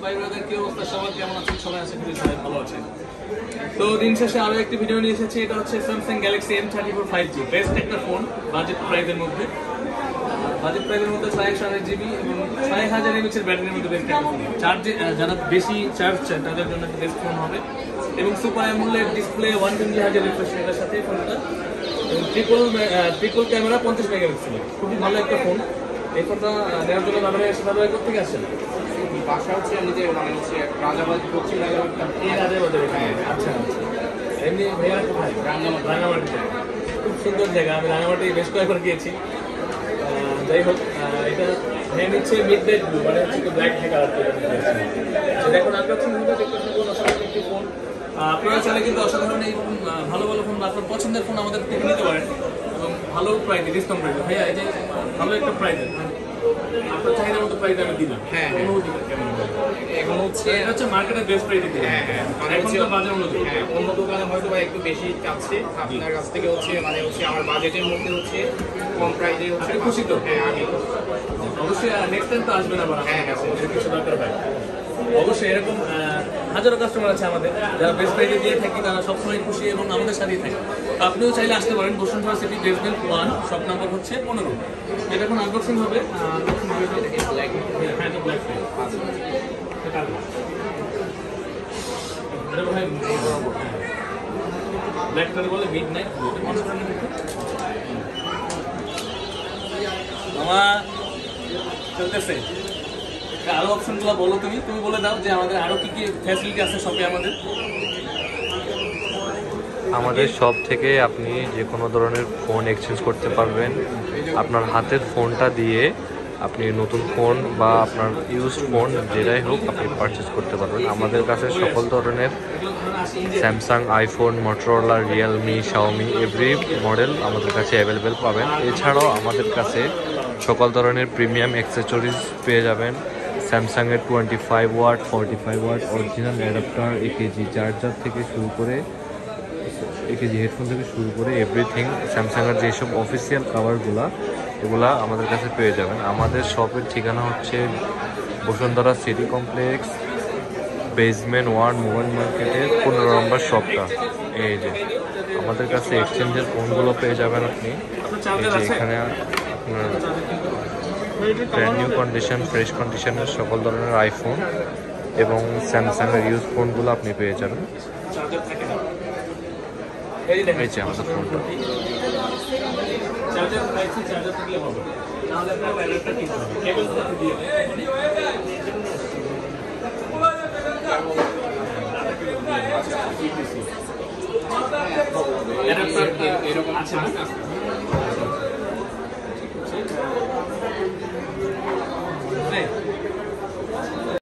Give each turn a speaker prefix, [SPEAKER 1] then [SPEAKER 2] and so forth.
[SPEAKER 1] ভাই ব্রাদার কি অবস্থা, সবার কেমন আছেন? সবাই আশা করি সবাই ভালো আছেন। তো দিন শেষে আরো একটি ভিডিও নিয়ে এসেছি। এটা হচ্ছে Samsung Galaxy M34 5G, best একটা ফোন বাজেট প্রাইসের মধ্যে। বাজেট প্রাইসের মধ্যে 6128GB এবং 6000 mAh এর ব্যাটারির মধ্যে বেস্ট একটা ফোন। চার্জে যারা বেশি চার্জ চান তাদের জন্য একটা বেস্ট ফোন হবে। এবং super AMOLED display 120Hz refresh রেটের সাথে ফোনটা, এবং ট্রিপল ক্যামেরা 50 মেগাপিক্সেল, খুবই ভালো একটা ফোন। এই ফোনটা নেওয়ার জন্য আপনারা সাধারণত কোথেকে আসছেন?
[SPEAKER 2] বাসা হচ্ছে নিজের মানে হচ্ছে রাজাবাড়ি, পশ্চিম রাজাবাড়ি।
[SPEAKER 1] আচ্ছা, এমনি ভাইয়া কোথায়? রাঙামাটি। খুব সুন্দর জায়গা, আমি রাঙামাটি বেশ কয়েকবার গিয়েছি। যাই হোক, এটা মেন হচ্ছে মিড নাইট ব্লু, মানে হচ্ছে ব্ল্যাক কালার। দেখুন আনবক্সিং হবে, দেখতে থাকুন। অসাধারণ একটি ফোন। আপনারা চাইলে কিন্তু অসাধারণ এই ভালো ভালো ফোন, আপনার পছন্দের ফোন আমাদের থেকে নিতে পারেন এবং ভালো প্রাইসে, ডিসকাউন্ট প্রাইসে। ভাইয়া এই যে ভালো একটা প্রাইসে, আপনার চাহিদার মতো প্রাইসে আমি দিলাম।
[SPEAKER 2] হ্যাঁ, এখন হচ্ছে
[SPEAKER 1] এটা হচ্ছে মার্কেটের বেস্ট প্রাইসে দিলাম। এখন তো বাজার অনুযায়ী
[SPEAKER 2] অন্য দোকানে হয়তো বা একটু বেশি চাচ্ছে, আপনার কাছ থেকে হচ্ছে মানে হচ্ছে আমার বাজেটের মধ্যে হচ্ছে কম প্রাইসে হচ্ছে।
[SPEAKER 1] খুশি তো?
[SPEAKER 2] হ্যাঁ, আমি
[SPEAKER 1] অবশ্যই নেক্সট টাইম তো আসবেন আবার।
[SPEAKER 2] হ্যাঁ,
[SPEAKER 1] কিছু দরকার হয় অবশ্যই। এরকম হাজারো কাস্টমার আছে আমাদের যারা বেস্ট প্রাইসে দিয়ে থাকি, তারা সবসময় খুশি এবং আমাদের সাথেই থাকে। তো আপনিও চাইলে আসতে পারেন। Bashundhara city basement 1, shop number হচ্ছে 15। এটা এখন আনবক্সিং হবে। ব্ল্যাক কালার বলে মিড নাইট। আমার চলতেছে। আরো অপশনগুলো বলো, তুমি বলে দাও যে আমাদের আরো কি কি ফ্যাসিলিটি আছে শপে।
[SPEAKER 3] আমাদের শপ থেকে আপনি যে কোনো ধরনের ফোন এক্সচেঞ্জ করতে পারবেন। আপনার হাতের ফোনটা দিয়ে আপনি নতুন ফোন বা আপনার ইউজড ফোন যেটাই হোক আপনি পারচেস করতে পারবেন। আমাদের কাছে সকল ধরনের Samsung, iPhone, Motorola, Realme, Xiaomi every model আমাদের কাছে অ্যাভেলেবেল পাবেন। এছাড়াও আমাদের কাছে সকল ধরনের প্রিমিয়াম অ্যাক্সেসরিজ পেয়ে যাবেন। স্যামসাংয়ের 25 watt, 45 watt original adapter, AKG charger থেকে শুরু করে AKG হেডফোন থেকে শুরু করে এভরিথিং। স্যামসাংয়ের যেসব অফিসিয়াল কাভারগুলা এগুলা আমাদের কাছে পেয়ে যাবেন। আমাদের শপের ঠিকানা হচ্ছে Bashundhara city complex, basement 1, mobile মার্কেটের 15 নম্বর শপটা। এই যে আমাদের কাছে এক্সচেঞ্জের ফোনগুলো পেয়ে যাবেন আপনি। এই যে এখানে আপনার ব্র্যান্ড নিউ কন্ডিশন, ফ্রেশ কন্ডিশনের সকল ধরনের আইফোন এবং স্যামসাংয়ের ইউজ ফোনগুলো আপনি পেয়ে যাবেন। এই যে আমাদের ফোনটা।
[SPEAKER 2] এরকম আছে।